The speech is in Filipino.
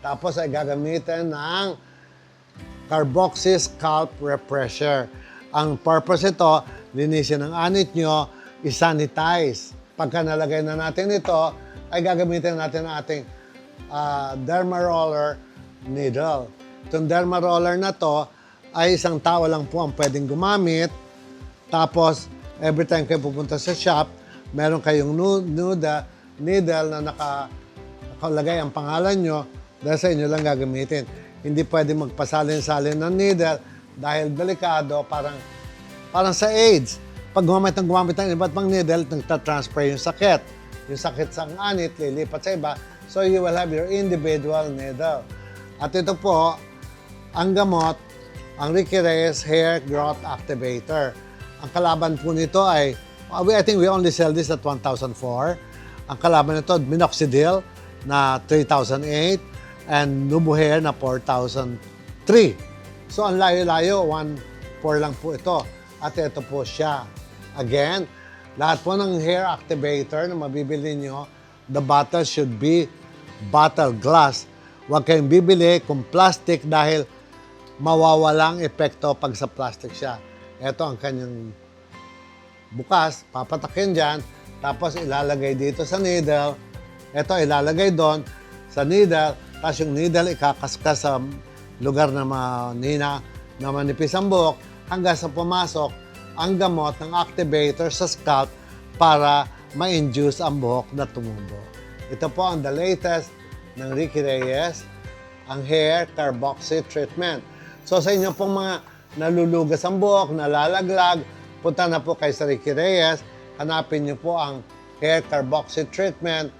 Tapos ay gagamitin ng Carboxy Scalp Refresher. Ang purpose ito, linisin ang anit nyo, isanitize. Pagka nalagay na natin ito, ay gagamitin natin ang ating derma roller needle. Itong derma roller na to ay isang tao lang po ang pwedeng gumamit. Tapos, every time kayo pupunta sa shop, meron kayong needle na nakalagay ang pangalan nyo dahil sa inyo lang gagamitin. Hindi pwede magpasalin-salin ng needle dahil delikado, parang sa AIDS. Pag gumamit ng iba't pang needle, nagtatransfer yung sakit. Yung sakit sa anit, lilipat sa iba. So you will have your individual needle. At ito po, ang gamot, ang Ricky Reyes Hair Growth Activator. Ang kalaban po nito ay, I think we only sell this at 1,004. Ang kalaban nito, minoxidil na 3,008 and Nubo Hair na 4,003. So ang layo-layo, 1,400 lang po ito. At ito po siya. Again, lahat po ng hair activator na mabibili nyo, the bottle should be bottle glass. Huwag kayong bibili kung plastic dahil mawawalang epekto pag sa plastic siya. Ito ang kanyang bukas, papatakin dyan, tapos ilalagay dito sa needle. Ito ilalagay doon sa needle, tapos yung needle ikakaskas sa lugar na manina, na manipis ang buhok, hanggang sa pumasok ang gamot ng activator sa scalp para ma-induce ang buhok na tumubo. Ito po ang the latest ng Ricky Reyes, ang Hair Carboxy Treatment. So sa inyo pong mga nalulugas ang buhok, nalalaglag, punta na po kay sa Ricky Reyes, hanapin niyo po ang Hair Carboxy Treatment